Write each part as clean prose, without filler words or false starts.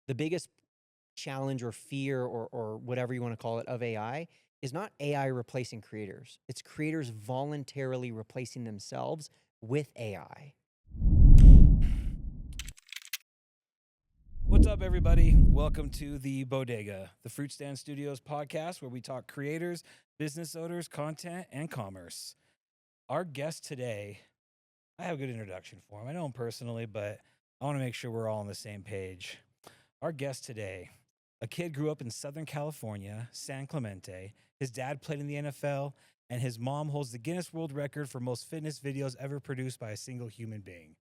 the biggest challenge or fear or whatever you want to call it of AI is not AI replacing creators. It's creators voluntarily replacing themselves with AI. What's up, everybody? Welcome to the Bodega, the Fruitstand Studios podcast, where we talk creators, business owners, content, and commerce. Our guest today, I have a good introduction for him. I know him personally, but I want to make sure we're all on the same page. Our guest today, a kid grew up in Southern California, San Clemente. His dad played in the NFL, and his mom holds the Guinness World Record for most fitness videos ever produced by a single human being.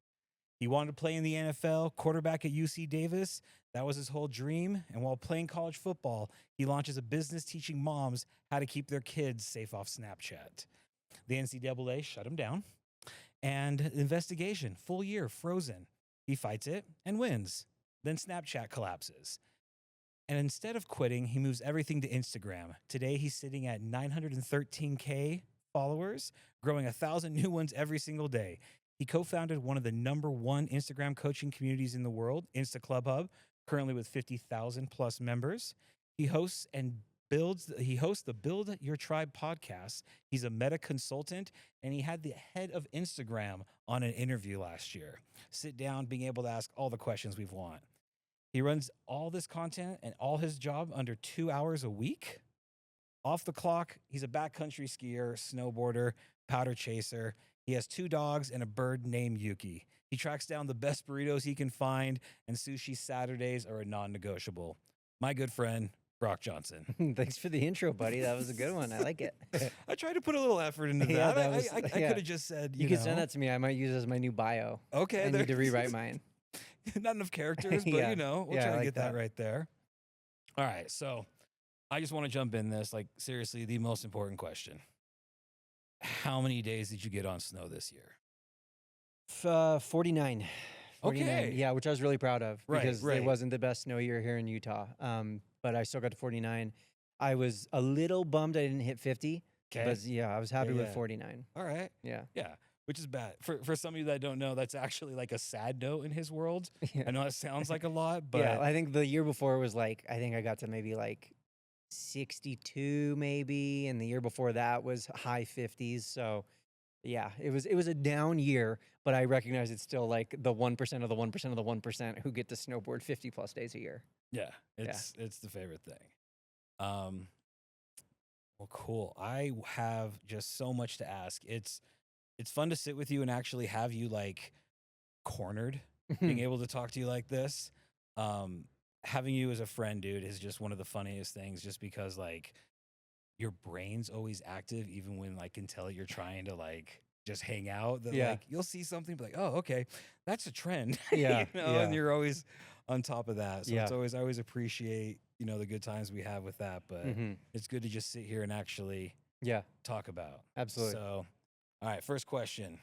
He wanted to play in the NFL, quarterback at UC Davis. That was his whole dream. And while playing college football, he launches a business teaching moms how to keep their kids safe off Snapchat. The NCAA shut him down. And investigation, full year, frozen. He fights it and wins. Then Snapchat collapses. And instead of quitting, he moves everything to Instagram. Today, he's sitting at 913K followers, growing 1,000 new ones every single day. He co-founded one of the #1 Instagram coaching communities in the world, Insta Club Hub, currently with 50,000 plus members. He hosts the Build Your Tribe podcast. He's a meta consultant, and he had the head of Instagram on an interview last year. Sit down, being able to ask all the questions we want. He runs all this content and all his job under 2 hours a week. Off the clock, he's a backcountry skier, snowboarder, powder chaser. He has 2 dogs and a bird named Yuki. He tracks down the best burritos he can find, and sushi Saturdays are a non-negotiable. My good friend, Brock Johnson. Thanks for the intro, buddy. That was a good one. I like it. I tried to put a little effort into Yeah, that. that was- I yeah. could have just said, You can send that to me. I might use it as my new bio. Okay. I need to rewrite mine. Not enough characters, but Yeah. we'll Yeah, try I to like get that that. right there. All right. So I just want to jump in this, like, seriously, the most important question. How many days did you get on snow this year? 49. 49. Okay. Yeah, which I was really proud of Right, because right. it wasn't the best snow year here in Utah. But I still got to 49. I was a little bummed I didn't hit 50. Okay. But yeah, I was happy with yeah. 49. All right. Yeah. Yeah. Which is bad. For some of you that don't know, that's actually like a sad note in his world. Yeah. I know it sounds like a lot, but Yeah, I think the year before was like, I think I got to maybe like 62 maybe, and the year before that was high 50s. So yeah, it was a down year, but I recognize it's still like the 1% of the 1% of the 1% who get to snowboard 50 plus days a year. yeah, it's the favorite thing. Well, cool. I have just so much to ask. It's fun to sit with you and actually have you like cornered, being able to talk to you like this. Having you as a friend, dude, is just one of the funniest things, just because like your brain's always active, even when like can tell you're trying to like just hang out. That Yeah. like you'll see something, be like, oh, okay, that's a trend. Yeah, and yeah. you're always on top of that. So Yeah. I always appreciate, the good times we have with that. But it's good to just sit here and actually Yeah, talk about. absolutely. So, all right, first question.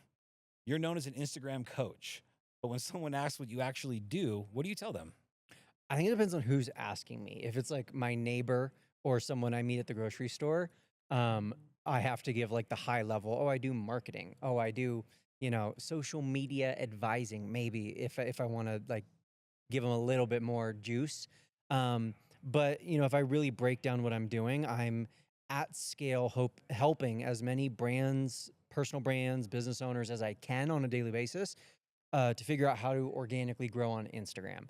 You're known as an Instagram coach, but when someone asks what you actually do, what do you tell them? I think it depends on who's asking me. If it's like my neighbor or someone I meet at the grocery store, I have to give like the high level. Oh, I do marketing. Oh, I do, social media advising. Maybe if I want to like give them a little bit more juice. But if I really break down what I'm doing, I'm at scale helping as many brands, personal brands, business owners as I can on a daily basis to figure out how to organically grow on Instagram.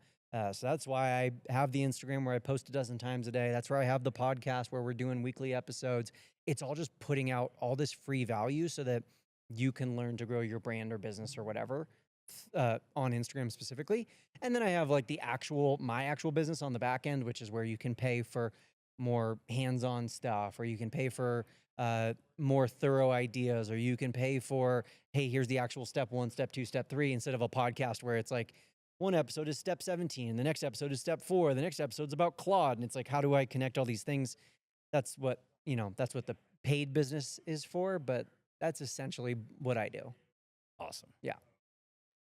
So that's why I have the Instagram where I post a dozen times a day. That's where I have the podcast where we're doing weekly episodes. It's all just putting out all this free value so that you can learn to grow your brand or business or whatever on Instagram specifically. And then I have like my actual business on the back end, which is where you can pay for more hands-on stuff, or you can pay for more thorough ideas, or you can pay for, hey, here's the actual step 1, step 2, step 3, instead of a podcast where it's like, one episode is step 17, the next episode is step 4, the next episode's about Claude. And it's like, how do I connect all these things? That's what the paid business is for, but that's essentially what I do. Awesome. Yeah.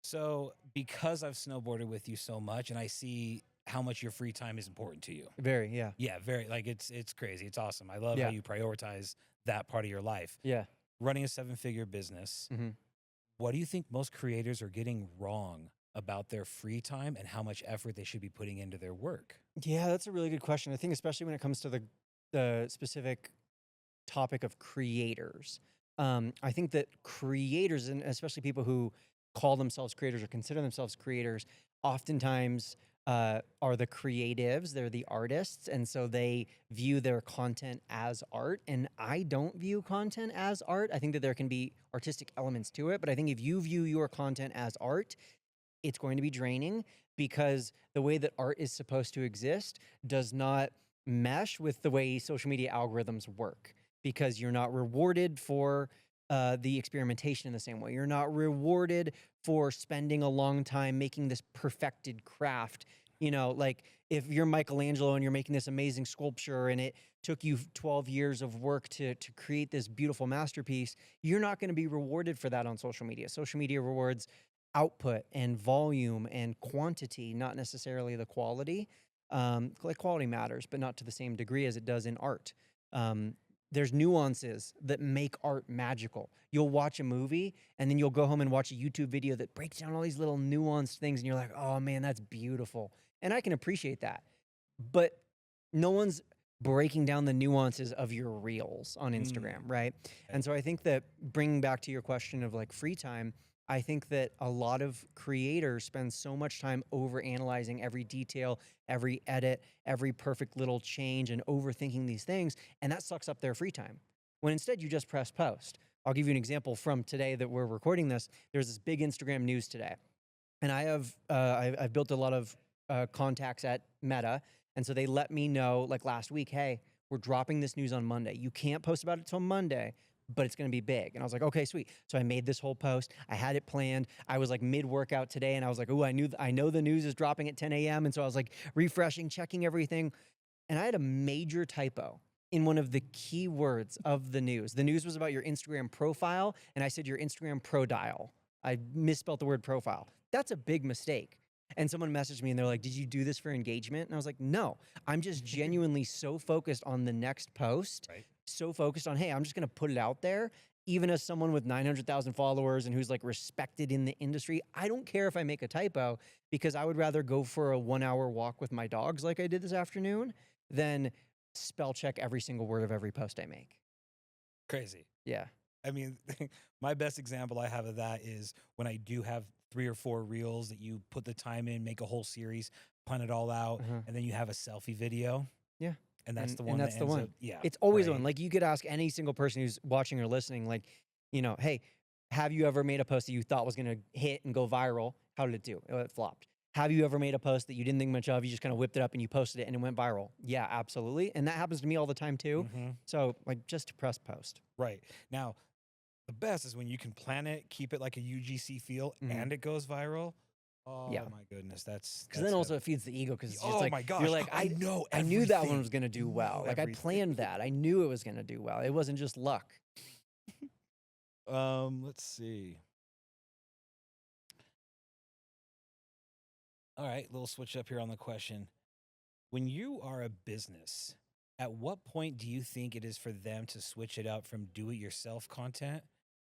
So because I've snowboarded with you so much and I see how much your free time is important to you. Very, yeah. Yeah, very. Like it's crazy. It's awesome. I love Yeah. how you prioritize that part of your life. Yeah. Running a 7-figure business. Mm-hmm. What do you think most creators are getting wrong about their free time and how much effort they should be putting into their work? Yeah, that's a really good question. I think especially when it comes to the specific topic of creators. I think that creators, and especially people who call themselves creators or consider themselves creators, oftentimes are the creatives. They're the artists, and so they view their content as art. And I don't view content as art. I think that there can be artistic elements to it, but I think if you view your content as art, it's going to be draining because the way that art is supposed to exist does not mesh with the way social media algorithms work because you're not rewarded for the experimentation in the same way. You're not rewarded for spending a long time making this perfected craft. You know, like if you're Michelangelo and you're making this amazing sculpture and it took you 12 years of work to create this beautiful masterpiece, you're not going to be rewarded for that on social media. Social media rewards output and volume and quantity, not necessarily the quality. Like quality matters, but not to the same degree as it does in art. There's nuances that make art magical. You'll watch a movie and then you'll go home and watch a YouTube video that breaks down all these little nuanced things, and you're like, oh man, that's beautiful. And I can appreciate that. But no one's breaking down the nuances of your reels on Instagram, right? And so I think that bringing back to your question of like free time, I think that a lot of creators spend so much time over analyzing every detail, every edit, every perfect little change, and overthinking these things, and that sucks up their free time. When instead you just press post. I'll give you an example from today that we're recording this. There's this big Instagram news today, and I've built a lot of contacts at Meta, and so they let me know like last week, hey, we're dropping this news on Monday. You can't post about it till Monday, but it's going to be big. And I was like, okay, sweet. So I made this whole post. I had it planned. I was like mid-workout today, and I was like, oh, I know the news is dropping at 10 a.m. And so I was like refreshing, checking everything. And I had a major typo in one of the key words of the news. The news was about your Instagram profile, and I said your Instagram pro dial. I misspelled the word profile. That's a big mistake. And someone messaged me and they're like, did you do this for engagement? And I was like, no, I'm just genuinely so focused on the next post, Right. so focused on, hey, I'm just going to put it out there. Even as someone with 900,000 followers and who's like respected in the industry, I don't care if I make a typo because I would rather go for a 1 hour walk with my dogs like I did this afternoon than spell check every single word of every post I make. Crazy. Yeah. I mean, my best example I have of that is when I do have 3 or 4 reels that you put the time in, make a whole series, pun it all out, and then you have a selfie video. Yeah. And that's the one and that's that the ends one. up, yeah. It's always right. one. Like you could ask any single person who's watching or listening, like, you know, hey, have you ever made a post that you thought was going to hit and go viral? How did it do? Oh, it flopped. Have you ever made a post that you didn't think much of? You just kind of whipped it up and you posted it and it went viral? Yeah, absolutely. And that happens to me all the time too. So like just press post. Right. Now, the best is when you can plan it, keep it like a UGC feel, and it goes viral. Oh Yeah. my goodness, that's Because then also it feeds the ego because it's just oh like, my gosh, you're like, I know I knew that one everything. was going to do well. Know Like I everything. planned that. I knew it was going to do well. It wasn't just luck. Let's see. All right, little switch up here on the question. When you are a business, at what point do you think it is for them to switch it up from do-it-yourself content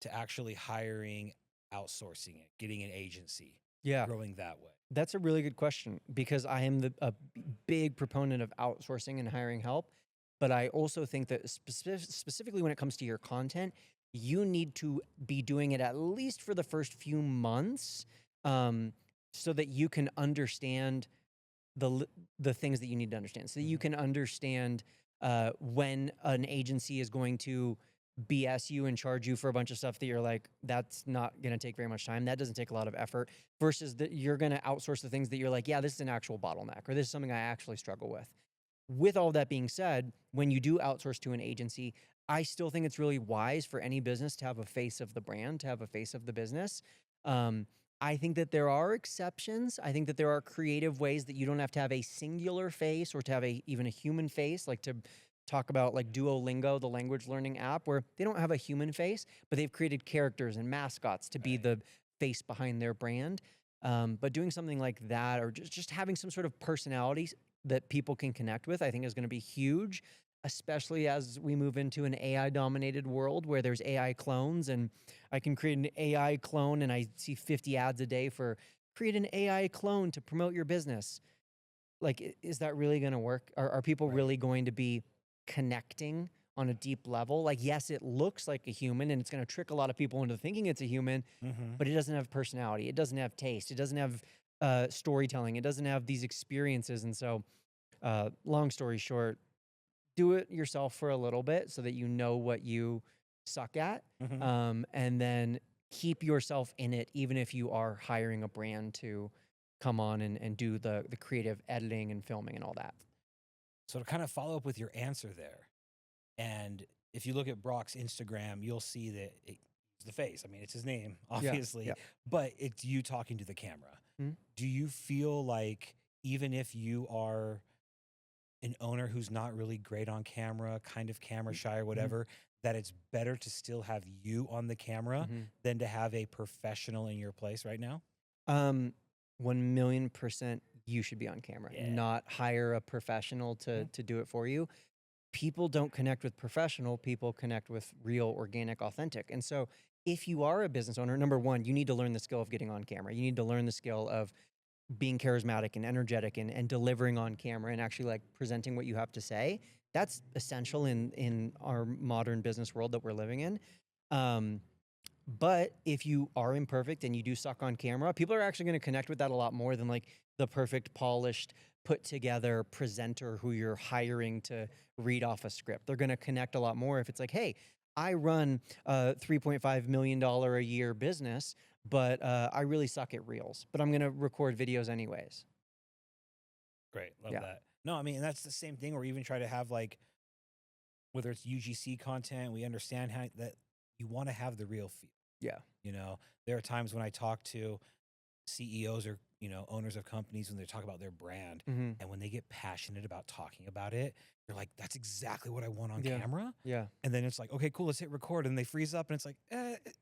to actually hiring, outsourcing it, getting an agency, Yeah. growing that way? That's a really good question because I am a big proponent of outsourcing and hiring help. But I also think that specifically when it comes to your content, you need to be doing it at least for the first few months so that you can understand the things that you need to understand. So that you can understand when an agency is going to BS you and charge you for a bunch of stuff that you're like, that's not going to take very much time. That doesn't take a lot of effort versus that you're going to outsource the things that you're like, yeah, this is an actual bottleneck or this is something I actually struggle with. With all that being said, when you do outsource to an agency, I still think it's really wise for any business to have a face of the brand, to have a face of the business. I think that there are exceptions. I think that there are creative ways that you don't have to have a singular face or to have even a human face, like to talk about like Duolingo, the language learning app, where they don't have a human face, but they've created characters and mascots to be the face behind their brand. But doing something like that or just having some sort of personality that people can connect with, I think is going to be huge, especially as we move into an AI-dominated world where there's AI clones and I can create an AI clone and I see 50 ads a day for create an AI clone to promote your business. Like, is that really going to work? Are people Right. really going to be connecting on a deep level? Like, yes, it looks like a human and it's going to trick a lot of people into thinking it's a human, Mm-hmm. but it doesn't have personality. It doesn't have taste. It doesn't have storytelling. It doesn't have these experiences. And so, long story short, do it yourself for a little bit so that you know what you suck at, Mm-hmm. and then keep yourself in it, even if you are hiring a brand to come on and do the creative editing and filming and all that. So to kind of follow up with your answer there, and if you look at Brock's Instagram, you'll see that it's the face. I mean, it's his name, obviously, yeah. but it's you talking to the camera. Mhm. Do you feel like even if you are an owner who's not really great on camera, kind of camera shy or whatever, that it's better to still have you on the camera Mhm. than to have a professional in your place right now? 1,000,000% you should be on camera, Yeah. not hire a professional to Mhm. to do it for you. People don't connect with professional, people connect with real, organic, authentic. And so if you are a business owner, number one, you need to learn the skill of getting on camera. You need to learn the skill of being charismatic and energetic and delivering on camera and actually like presenting what you have to say. That's essential in our modern business world that we're living in. Um, but if you are imperfect and you do suck on camera, people are actually going to connect with that a lot more than like the perfect, polished, put together presenter who you're hiring to read off a script. They're going to connect a lot more if it's like, hey, I run a $3.5 million a year business, but I really suck at reels, but I'm going to record videos anyways. Great. Love Yeah. that. No, I mean, and that's the same thing, or even try to have like, whether it's UGC content, we understand how that you want to have the real feel. Yeah. You know, there are times when I talk to CEOs or, owners of companies when they talk about their brand, Mm-hmm. and when they get passionate about talking about it, you're like, that's exactly what I want on Yeah. camera. Yeah. And then it's like, okay, cool, let's hit record. And they freeze up and it's like,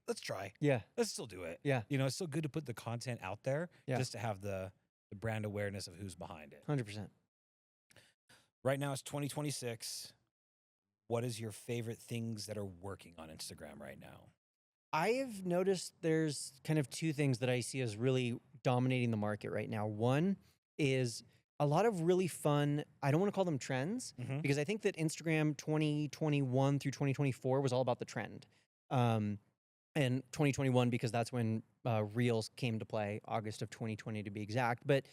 let's try. Yeah. Let's still do it. Yeah. It's still good to put the content out there Yeah. just to have the brand awareness of who's behind it. 100%. Right now it's 2026. What is your favorite things that are working on Instagram right now? I've noticed there's kind of two things that I see as really dominating the market right now. One is a lot of really fun, I don't want to call them trends, Mhm. because I think that Instagram 2021 through 2024 was all about the trend. And 2021, because that's when Reels came to play, August of 2020 to be exact. But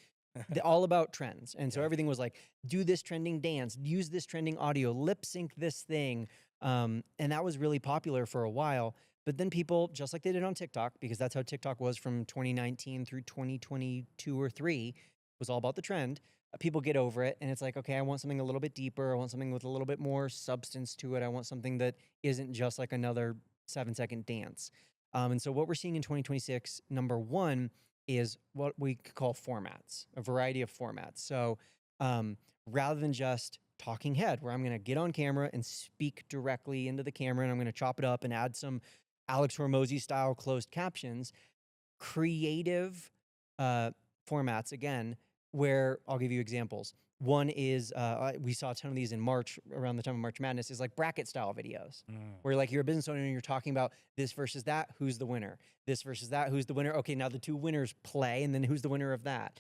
all about trends. And so Yeah. everything was like, do this trending dance, use this trending audio, lip sync this thing. And that was really popular for a while. But then people, just like they did on TikTok, because that's how TikTok was from 2019 through 2022 or 3, was all about the trend. People get over it and it's like, okay, I want something a little bit deeper. I want something with a little bit more substance to it. I want something that isn't just like another 7-second dance. And so what we're seeing in 2026, number one, is what we could call formats, a variety of formats. So rather than just talking head, where I'm going to get on camera and speak directly into the camera and I'm going to chop it up and add some Alex Hormozy style closed captions, creative formats, again, where I'll give you examples. One is, we saw a ton of these in March, around the time of March Madness, is like bracket style videos, where like you're a business owner and you're talking about this versus that, who's the winner? This versus that, who's the winner? Okay, now the two winners play, and then who's the winner of that?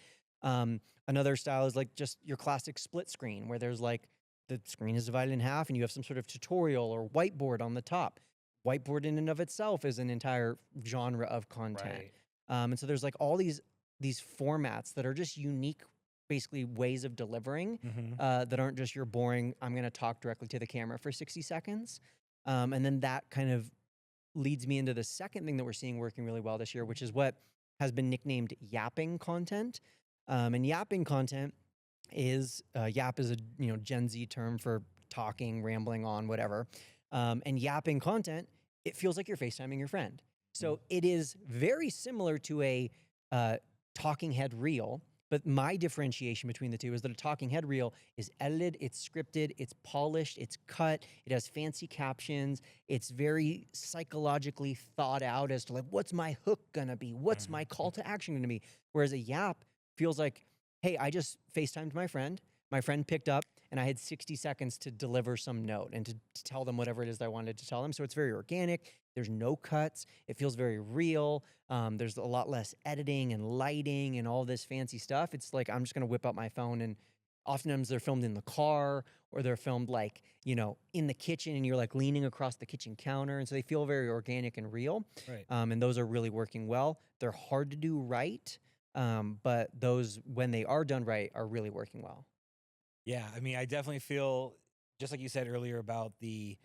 Another style is like just your classic split screen, where there's like the screen is divided in half and you have some sort of tutorial or whiteboard on the top. Whiteboard in and of itself is an entire genre of content. Right. And so there's like all these formats that are just unique, basically ways of delivering that aren't just your boring, I'm going to talk directly to the camera for 60 seconds. And then that kind of leads me into the second thing that we're seeing working really well this year, which is what has been nicknamed yapping content. And yapping content is, yap is a Gen Z term for talking, rambling on, whatever. And yapping content, it feels like you're FaceTiming your friend. So it is very similar to a talking head reel, but my differentiation between the two is that a talking head reel is edited, it's scripted, it's polished, it's cut, it has fancy captions, it's very psychologically thought out as to like, what's my hook gonna be? What's my call to action gonna be? Whereas a yap feels like, hey, I just FaceTimed my friend picked up, and I had 60 seconds to deliver some note and to tell them whatever it is that I wanted to tell them. So it's very organic. There's no cuts. It feels very real. There's a lot less editing and lighting and all this fancy stuff. It's like I'm just going to whip out my phone, and oftentimes they're filmed in the car, or they're filmed like, in the kitchen, and you're like leaning across the kitchen counter. And so they feel very organic and real. Right. And those are really working well. They're hard to do right. But those, when they are done right, are really working well. Yeah, I mean, I definitely feel just like you said earlier about the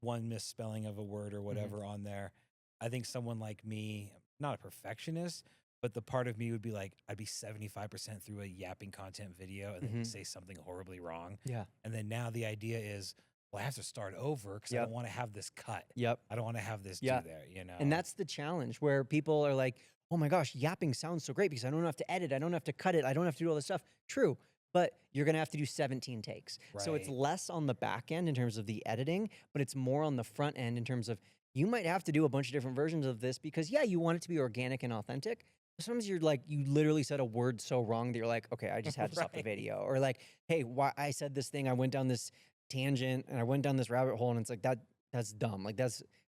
one misspelling of a word or whatever on there. I think someone like me, not a perfectionist, but the part of me would be like, I'd be 75% through a yapping content video and then say something horribly wrong. Yeah. And then now the idea is, well, I have to start over because I Yep. don't want to have this cut. Yep. I don't want to have this Yeah. do there, And that's the challenge, where people are like, oh my gosh, yapping sounds so great because I don't have to edit. I don't have to cut it. I don't have to do all this stuff. True. But you're going to have to do 17 takes. So it's Right. less on the back end in terms of the editing, but it's more on the front end in terms of you might have to do a bunch of different versions of this because, yeah, you want it to be organic and authentic. But sometimes you're like, you literally said a word so wrong that you're like, okay, I just had to stop the Right. video. Or like, hey, why I said this thing, I went down this tangent and I went down this rabbit hole, and it's like, that's dumb. Like,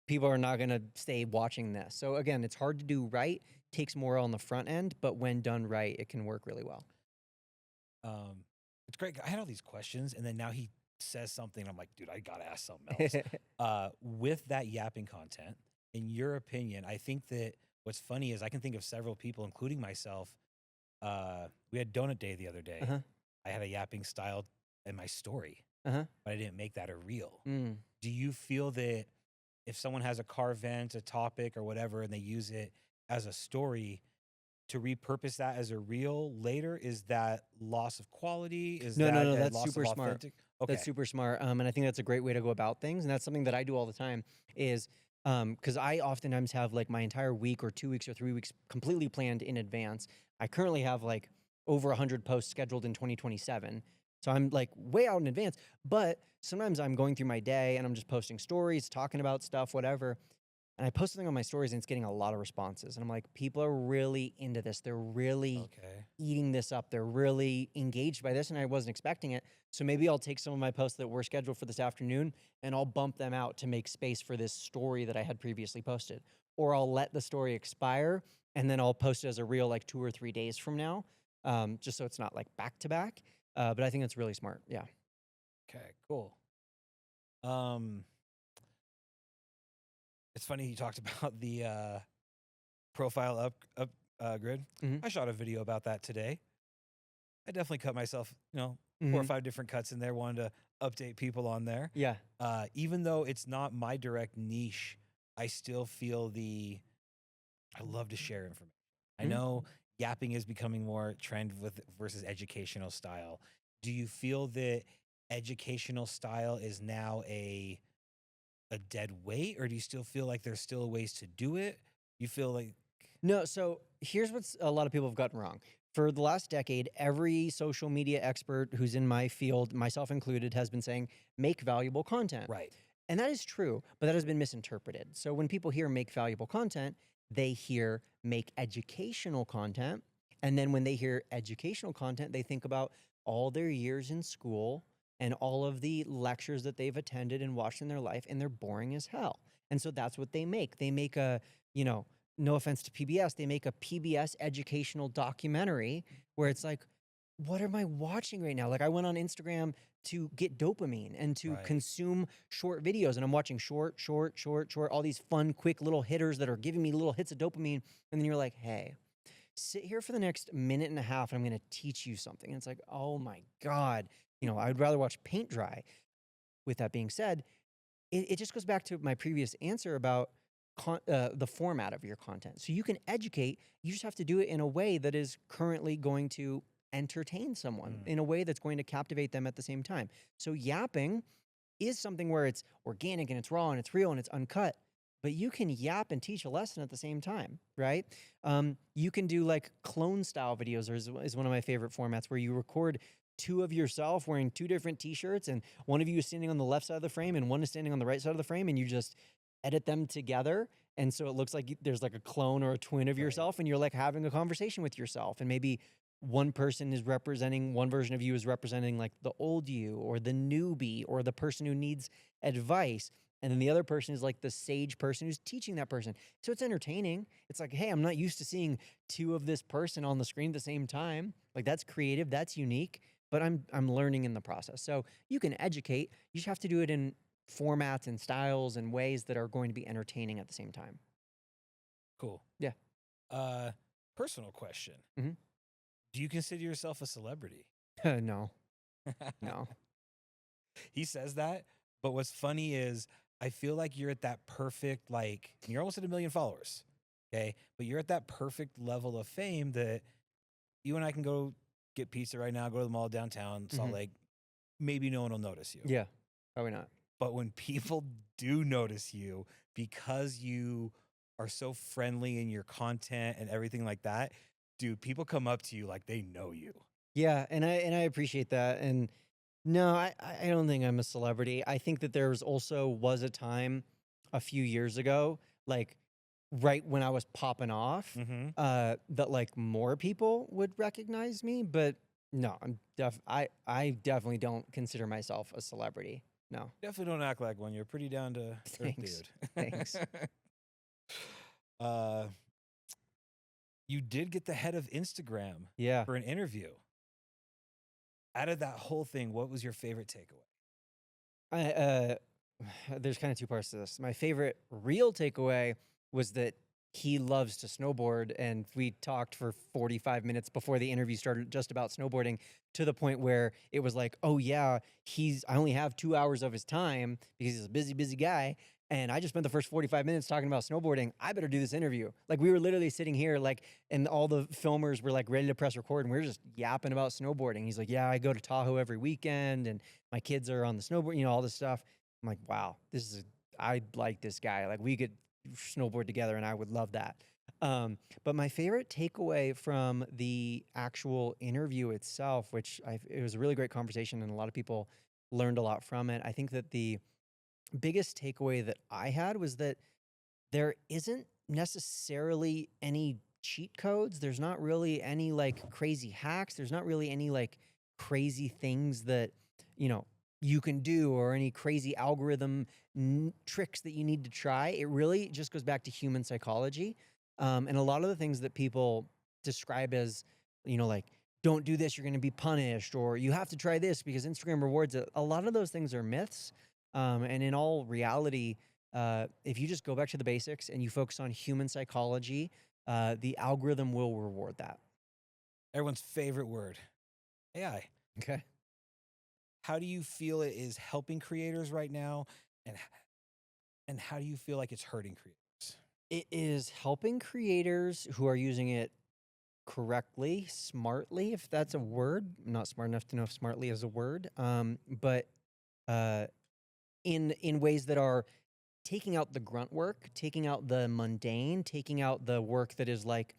people are not going to stay watching this. So again, it's hard to do right, takes more on the front end, but when done right, it can work really well. It's great. I had all these questions, and then now he says something. I'm like, dude, I gotta ask something else. With that yapping content, in your opinion, I think that what's funny is I can think of several people, including myself. We had donut day the other day. Uh-huh. I had a yapping style in my story, Uh-huh. but I didn't make that a reel. Mm. Do you feel that if someone has a car vent, a topic, or whatever, and they use it as a story, to repurpose that as a reel later, is that loss of quality? Is No, that a that's loss super of smart. authentic? Okay. That's super smart. And I think that's a great way to go about things. And that's something that I do all the time is because I oftentimes have like my entire week or 2 weeks or 3 weeks completely planned in advance. I currently have like over 100 posts scheduled in 2027. So I'm like way out in advance. But sometimes I'm going through my day and I'm just posting stories, talking about stuff, whatever. And I post something on my stories and it's getting a lot of responses. And I'm like, people are really into this. They're really Okay. eating this up. They're really engaged by this, and I wasn't expecting it. So maybe I'll take some of my posts that were scheduled for this afternoon and I'll bump them out to make space for this story that I had previously posted. Or I'll let the story expire and then I'll post it as a reel like 2 or 3 days from now, just so it's not like back to back. But I think that's really smart. Yeah. Okay, cool. It's funny you talked about the profile grid. Mhm. I shot a video about that today. I definitely cut myself, 4 or Mhm. 5 different cuts in there, wanted to update people on there. Yeah. Even though it's not my direct niche, I still feel I love to share information. I Mhm. know yapping is becoming more trend versus educational style. Do you feel that educational style is now a dead weight, or do you still feel like there's still ways to do it? You feel like No, so here's what's a lot of people have gotten wrong. For the last decade, every social media expert who's in my field, myself included, has been saying make valuable content. right, And that is true, but that has been misinterpreted. So when people hear make valuable content, they hear make educational content. And then when they hear educational content, they think about all their years in school and all of the lectures that they've attended and watched in their life, and they're boring as hell. And so that's what they make. They make no offense to PBS, they make a PBS educational documentary where it's like, what am I watching right now? Like, I went on Instagram to get dopamine and to right, consume short videos, and I'm watching short, all these fun, quick little hitters that are giving me little hits of dopamine. And then you're like, hey, sit here for the next minute and a half and I'm going to teach you something. And it's like, oh my God, I'd rather watch paint dry. With that being said, it just goes back to my previous answer about the format of your content. So you can educate, you just have to do it in a way that is currently going to entertain someone, in a way that's going to captivate them at the same time. So yapping is something where it's organic and it's raw and it's real and it's uncut, but you can yap and teach a lesson at the same time, right? You can do like clone style videos, is one of my favorite formats, where you record 2 of yourself wearing 2 different t-shirts, and one of you is standing on the left side of the frame and one is standing on the right side of the frame, and you just edit them together. And so it looks like there's like a clone or a twin of right. yourself, and you're like having a conversation with yourself, and maybe one person is representing, one version of you is representing like the old you or the newbie or the person who needs advice. And then the other person is like the sage person who's teaching that person. So it's entertaining. It's like, hey, I'm not used to seeing two of this person on the screen at the same time. Like that's creative, that's unique, but I'm learning in the process. So you can educate, you just have to do it in formats and styles and ways that are going to be entertaining at the same time. Cool. Yeah. Personal question. Mhm. Do you consider yourself a celebrity? No, no. He says that, but what's funny is I feel like you're at that perfect, like, you're almost at 1 million followers. Okay. But you're at that perfect level of fame that you and I can go get pizza right now, go to the mall downtown, Salt Mhm. Lake. Maybe no one will notice you. Yeah, probably not. But when people do notice you because you are so friendly in your content and everything like that, dude, people come up to you like they know you. Yeah, and I appreciate that. And no, I don't think I'm a celebrity. I think that there's also was a time a few years ago, like right when I was popping off, Mm-hmm. that like more people would recognize me. But no, I definitely don't consider myself a celebrity. No. Definitely don't act like one. You're a pretty down to earth Thanks. dude. Thanks. uh, you did get the head of Instagram Yeah. for an interview. Out of that whole thing, what was your favorite takeaway? I there's kind of two parts to this. My favorite real takeaway was that he loves to snowboard, and we talked for 45 minutes before the interview started just about snowboarding, to the point where it was like, oh yeah, I only have 2 hours of his time because he's a busy guy, and I just spent the first 45 minutes talking about snowboarding. I better do this interview. Like we were literally sitting here, like, and all the filmers were like ready to press record, and we were just yapping about snowboarding. He's like, yeah, I go to Tahoe every weekend, and my kids are on the snowboard, all this stuff. I'm like, wow, I like this guy. Like we could snowboard together and I would love that. But my favorite takeaway from the actual interview itself, it was a really great conversation and a lot of people learned a lot from it. I think that the biggest takeaway that I had was that there isn't necessarily any cheat codes. There's not really any like crazy hacks. There's not really any like crazy things that, you know, you can do or any crazy algorithm tricks that you need to try. It really just goes back to human psychology. And a lot of the things that people describe as, like, don't do this, you're going to be punished, or you have to try this because Instagram rewards it. A lot of those things are myths. And in all reality, if you just go back to the basics and you focus on human psychology, the algorithm will reward that. Everyone's favorite word, AI. Okay. How do you feel it is helping creators right now, and how do you feel like it's hurting creators? It is helping creators who are using it correctly, smartly, if that's a word. I'm not smart enough to know if smartly is a word. But uh, in ways that are taking out the grunt work, taking out the mundane, taking out the work that is like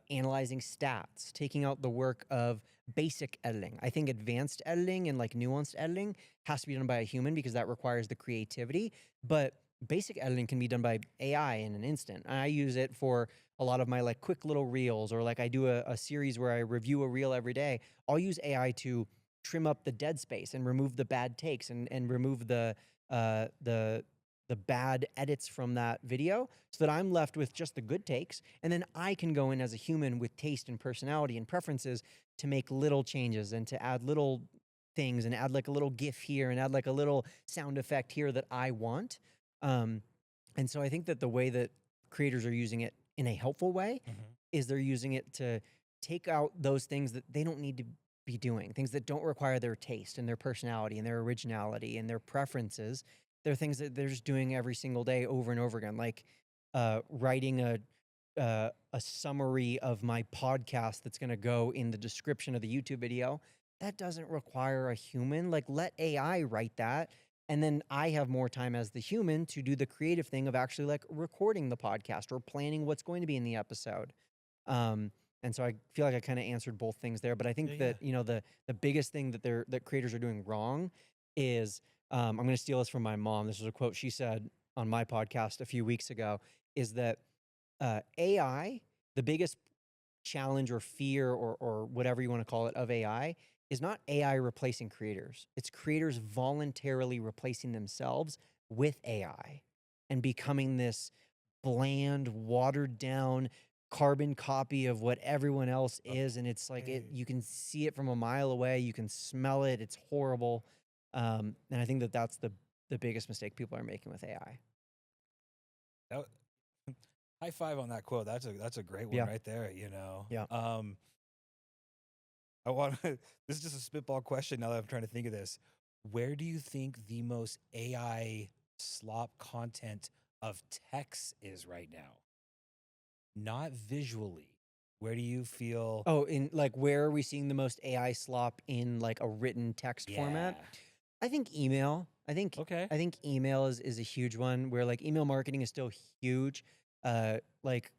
analyzing stats, taking out the work of basic editing. I think advanced editing and like nuanced editing has to be done by a human because that requires the creativity. But basic editing can be done by AI in an instant. I use it for a lot of my like quick little reels, or like I do a series where I review a reel every day. I'll use AI to trim up the dead space and remove the bad takes and remove uh, the the bad edits from that video so that I'm left with just the good takes. And then I can go in as a human with taste and personality and preferences to make little changes and to add little things and add like a little GIF here and add like a little sound effect here that I want. Um, and so I think that the way that creators are using it in a helpful way is they're using it to take out those things that they don't need to be doing, things that don't require their taste and their personality and their originality and their preferences. They're things that they're just doing every single day over and over again, like writing a summary of my podcast that's going to go in the description of the YouTube video. That doesn't require a human. Like, let AI write that. And then I have more time as the human to do the creative thing of actually like recording the podcast or planning what's going to be in the episode. Um, and so I feel like I kind of answered both things there. But I think Yeah. that, the biggest thing that creators are doing wrong is, I'm going to steal this from my mom. This was a quote she said on my podcast a few weeks ago, is that AI, the biggest challenge or fear or whatever you want to call it of AI is not AI replacing creators. It's creators voluntarily replacing themselves with AI and becoming this bland, watered down carbon copy of what everyone else is. And it's like you can see it from a mile away, you can smell it, it's horrible. And I think that's the biggest mistake people are making with AI. That, high five on that quote. That's a great one Yeah. right there. You know. Yeah. I want to. This is just a spitball question. Now that I'm trying to think of this, where do you think the most AI slop content of text is right now? Not visually. Where do you feel? Oh, in like where are we seeing the most AI slop in like a written text format? I think email. Okay. I think email is a huge one where like email marketing is still huge. Like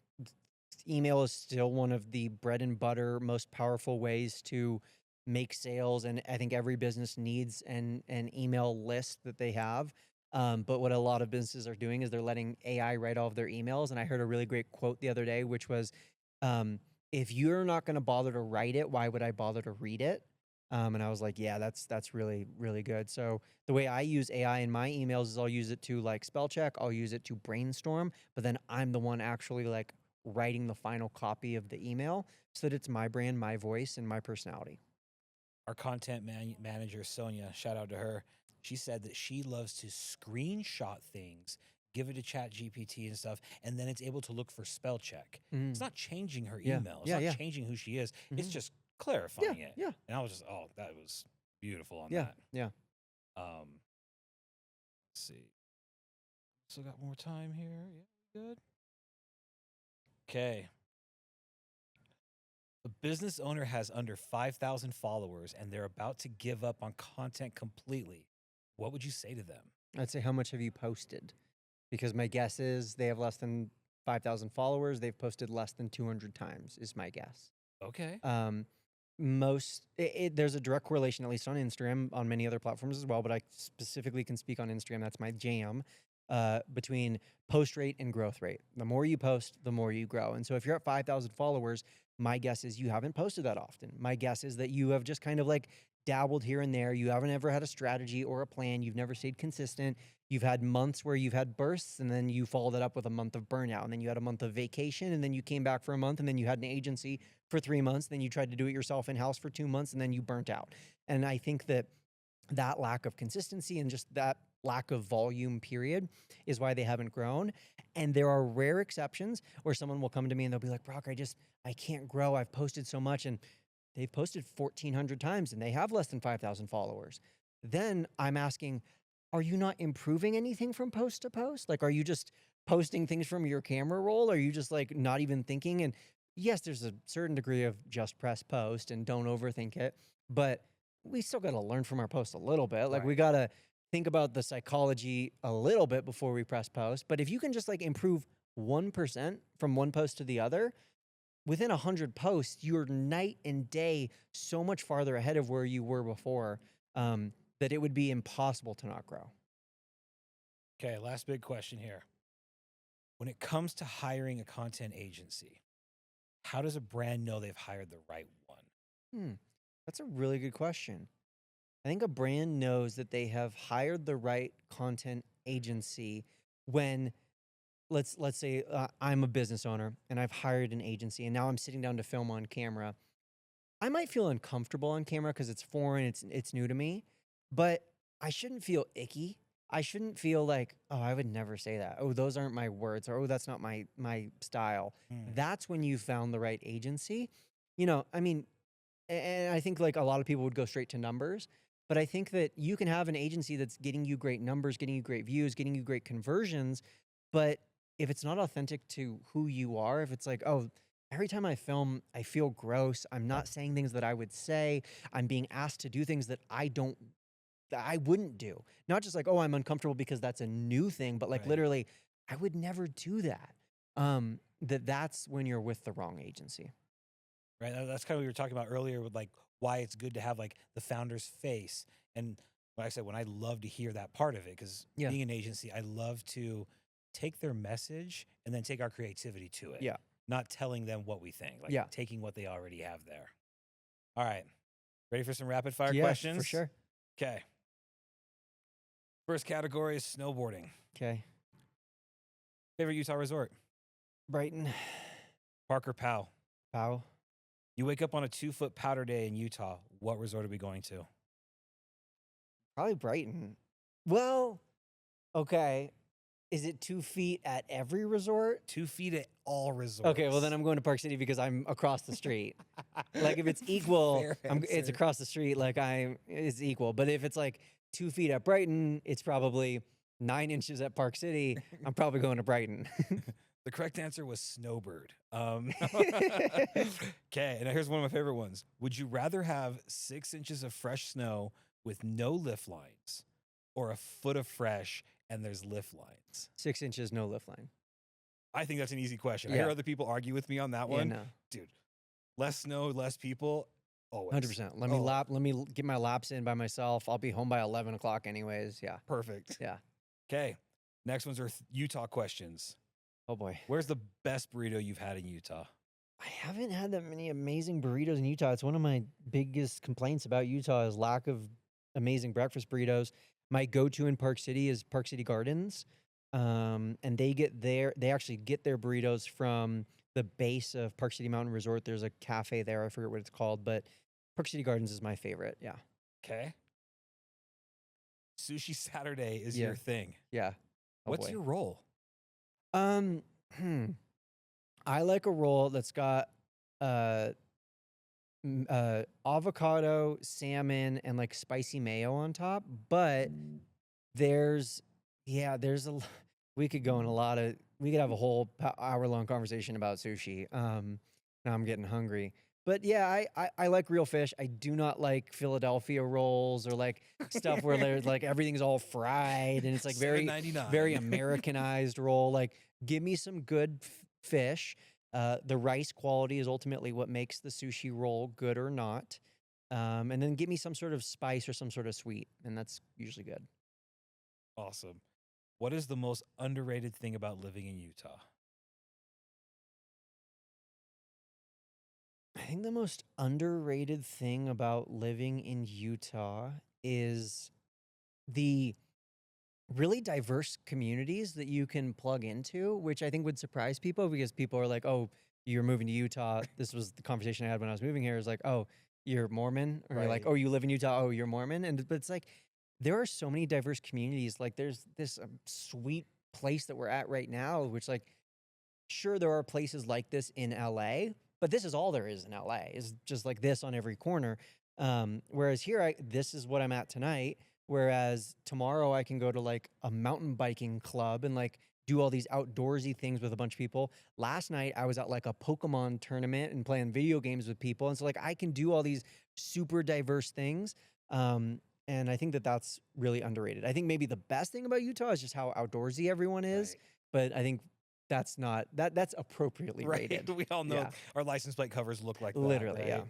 email is still one of the bread and butter, most powerful ways to make sales, and I think every business needs an email list that they have. But what a lot of businesses are doing is they're letting AI write all of their emails. And I heard a really great quote the other day, which was, um, "If you're not going to bother to write it, why would I bother to read it?" And I was like, "Yeah, that's really really good." So the way I use AI in my emails is I'll use it to like spell check, I'll use it to brainstorm, but then I'm the one actually like writing the final copy of the email so that it's my brand, my voice, and my personality. Our content manager, Sonia, shout out to her. She said that she loves to screenshot things, give it to Chat GPT and stuff, and then it's able to look for spell check. It's not changing her Yeah. email. It's Yeah. not Yeah. changing who she is. It's Mhm. just Yeah. clarifying it. Yeah. And I was just, oh, that was beautiful on Yeah. that. Yeah. Um, let's see. Still got more time here. Yeah, good. Okay. A business owner has under 5,000 followers and they're about to give up on content completely. What would you say to them? I'd say, how much have you posted? Because my guess is they have less than 5,000 followers. They've posted less than 200 times, is my guess. Okay. Um, there's a direct correlation, at least on Instagram, on many other platforms as well, but I specifically can speak on Instagram. That's my jam. Between post rate and growth rate. The more you post, the more you grow. And so if you're at 5,000 followers, my guess is you haven't posted that often. My guess is that you have just kind of like dabbled here and there. You haven't ever had a strategy or a plan. You've never stayed consistent. You've had months where you've had bursts, and then you followed it up with a month of burnout. And then you had a month of vacation, and then you came back for a month, and then you had an agency for 3 months. Then you tried to do it yourself in-house for 2 months, and then you burnt out. And I think that lack of consistency and just that lack of volume period is why they haven't grown. And there are rare exceptions where someone will come to me and they'll be like, "Brock, I can't grow. I've posted so much." And they've posted 1,400 times and they have less than 5,000 followers. Then I'm asking, are you not improving anything from post to post? Like, are you just posting things from your camera roll? Are you just like not even thinking? And yes, there's a certain degree of just press post and don't overthink it, but we still got to learn from our posts a little bit. Like, we got to think about the psychology a little bit before we press post. But if you can just like improve 1% from one post to the other, within 100 posts, you're night and day so much farther ahead of where you were before, that it would be impossible to not grow. Okay, last big question here. When it comes to hiring a content agency, how does a brand know they've hired the right one? That's a really good question. I think a brand knows that they have hired the right content agency when, let's say, I'm a business owner and I've hired an agency and now I'm sitting down to film on camera. I might feel uncomfortable on camera because it's foreign, it's new to me, but I shouldn't feel icky. I shouldn't feel like, oh, I would never say that. Oh, those aren't my words, or oh, that's not my style. That's when you found the right agency. I mean, and I think like a lot of people would go straight to numbers, but I think that you can have an agency that's getting you great numbers, getting you great views, getting you great conversions, but if it's not authentic to who you are, if it's like, oh, every time I film, I feel gross, I'm not saying things that I would say, I'm being asked to do things that I wouldn't do. Not just like, oh, I'm uncomfortable because that's a new thing, but like literally, I would never do that. That's when you're with the wrong agency. Right. That's kind of what we were talking about earlier with like why it's good to have like the founder's face. And like I said, when I love to hear that part of it, because being an agency, I love to take their message and then take our creativity to it. Yeah. not telling them what we think, like Yeah. taking what they already have there. All right. Ready for some rapid fire Yeah, questions? for sure. Okay. First category is snowboarding. Okay. Favorite Utah resort? Brighton. Park or Powell? Powell. You wake up on a 2-foot powder day in Utah. What resort are we going to? Probably Brighton. Well, okay. Is it 2 feet at every resort? 2 feet at all resorts. Okay, well then I'm going to Park City because I'm across the street. Like if it's equal, Fair it's answer. across the street. Like it's equal. But if it's like 2 feet at Brighton, it's probably 9 inches at Park City. I'm probably going to Brighton. The correct answer was snowbird. Okay, and here's one of my favorite ones. Would you rather have 6 inches of fresh snow with no lift lines, or a foot of fresh and there's lift lines? 6 inches, no lift line. I think that's an easy question. I Yeah. hear other people argue with me on that Yeah, one. no. Dude, less snow, less people, always. 100%. Let me get my laps in by myself. I'll be home by 11 o'clock anyways. Yeah. Perfect. Yeah. Okay, next ones are Utah questions. Oh boy. Where's the best burrito you've had in Utah? I haven't had that many amazing burritos in Utah. It's one of my biggest complaints about Utah is lack of amazing breakfast burritos. My go-to in Park City is Park City Gardens. And they actually get their burritos from the base of Park City Mountain Resort. There's a cafe there. I forget what it's called, but Park City Gardens is my favorite. Yeah. Okay. Sushi Saturday is Yeah. your thing. Yeah. Oh, What's boy. your role? I like a roll that's got avocado, salmon, and like spicy mayo on top. But there's we could go in we could have a whole hour-long conversation about sushi. Now I'm getting hungry. But yeah, I like real fish. I do not like Philadelphia rolls or like stuff where there's like everything's all fried and it's like very $7.99. very Americanized roll. Like, give me some good fish. The rice quality is ultimately what makes the sushi roll good or not. And then give me some sort of spice or some sort of sweet, and that's usually good. Awesome. What is the most underrated thing about living in Utah? I think the most underrated thing about living in Utah is the really diverse communities that you can plug into, which I think would surprise people because people are like, oh, you're moving to Utah. This was the conversation I had when I was moving here. Is like, oh, you're Mormon, or you're like, Right. oh, you live in Utah. Oh, you're Mormon. But it's like, there are so many diverse communities. Like there's this sweet place that we're at right now, which like, sure, there are places like this in LA, but this is all there is in LA, is just like this on every corner. Whereas here, this is what I'm at tonight. Whereas tomorrow I can go to like a mountain biking club and like do all these outdoorsy things with a bunch of people. Last night I was at like a Pokemon tournament and playing video games with people. And so like I can do all these super diverse things. And I think that that's really underrated. I think maybe the best thing about Utah is just how outdoorsy everyone is. Right. But I think that's not that's appropriately Right. rated. We all know Yeah. our license plate covers look like that. Literally, yeah. right?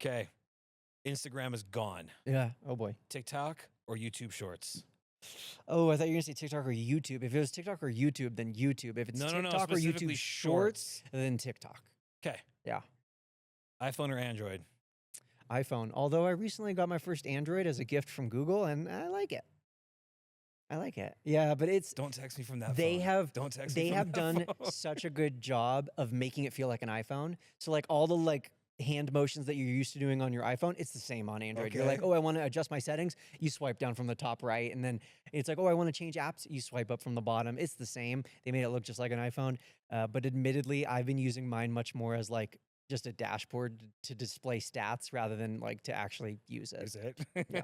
Okay. Instagram is gone. Yeah. Oh boy. TikTok or YouTube Shorts? Oh, I thought you were gonna say TikTok or YouTube. If it was TikTok or YouTube, then YouTube. If it's No, TikTok or specifically YouTube Shorts, then TikTok. Okay. Yeah. iPhone or Android? iPhone. Although I recently got my first Android as a gift from Google, and I like it. I like it. Yeah, but it's Don't text me from that they phone. have Don't text me they from have that done phone. such a good job of making it feel like an iPhone. So like all the like hand motions that you're used to doing on your iPhone, it's the same on Android. You're like, Okay. oh, I want to adjust my settings. You swipe down from the top right, and then it's like, oh, I want to change apps. You swipe up from the bottom. It's the same. They made it look just like an iPhone. But admittedly, I've been using mine much more as like just a dashboard to display stats rather than like to actually use it. Is it? Yeah.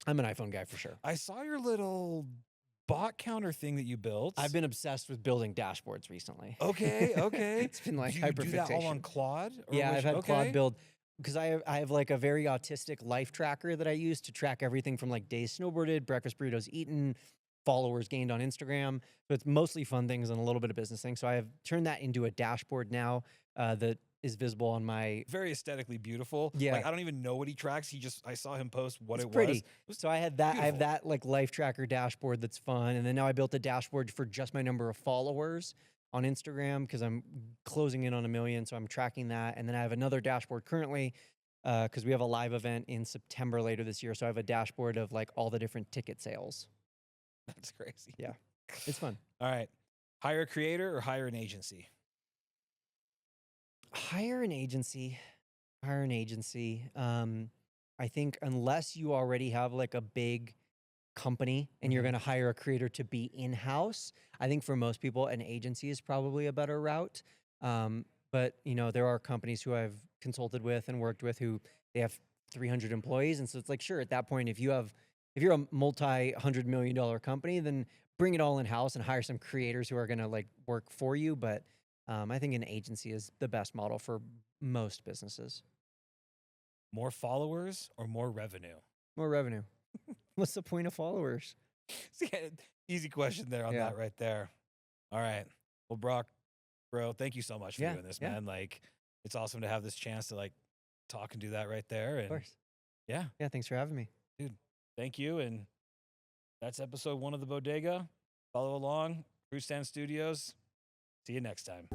I'm an iPhone guy for sure. I saw your little bot counter thing that you built. I've been obsessed with building dashboards recently. Okay. It's been like Do you do that all on hyperfixation. Claude? Or Yeah, which- I've had okay. Claude build because I have like a very autistic life tracker that I use to track everything from like days snowboarded, breakfast burritos eaten, followers gained on Instagram. But it's mostly fun things and a little bit of business things. So I have turned that into a dashboard now that is visible on my. Very aesthetically beautiful. Yeah. Like I don't even know what he tracks. I saw him post what It's it pretty. was. It was So I have that. I have beautiful. that like life tracker dashboard that's fun, and then now I built a dashboard for just my number of followers on Instagram because I'm closing in on 1 million. So I'm tracking that. And then I have another dashboard currently because we have a live event in September later this year. So I have a dashboard of like all the different ticket sales. That's crazy. Yeah, it's fun. All right. Hire a creator or hire an agency? Hire an agency. Hire an agency. I think unless you already have like a big company and you're Mhm. going to hire a creator to be in-house, I think for most people an agency is probably a better route. But you know, there are companies who I've consulted with and worked with who they have 300 employees, and so it's like, sure, at that point, if you're a multi-$100 million company, then bring it all in-house and hire some creators who are going to like work for you. But I think an agency is the best model for most businesses. More followers or more revenue? More revenue. What's the point of followers? See, easy question there on Yeah. that right there. All right. Well, Brock, bro, thank you so much for Yeah, doing this, yeah. man. Like, it's awesome to have this chance to like talk and do that right there. Of And course. yeah, Yeah, thanks for having me. dude, thank you. And that's episode 1 of the Bodega. Follow along, Fruitstand Studios. See you next time.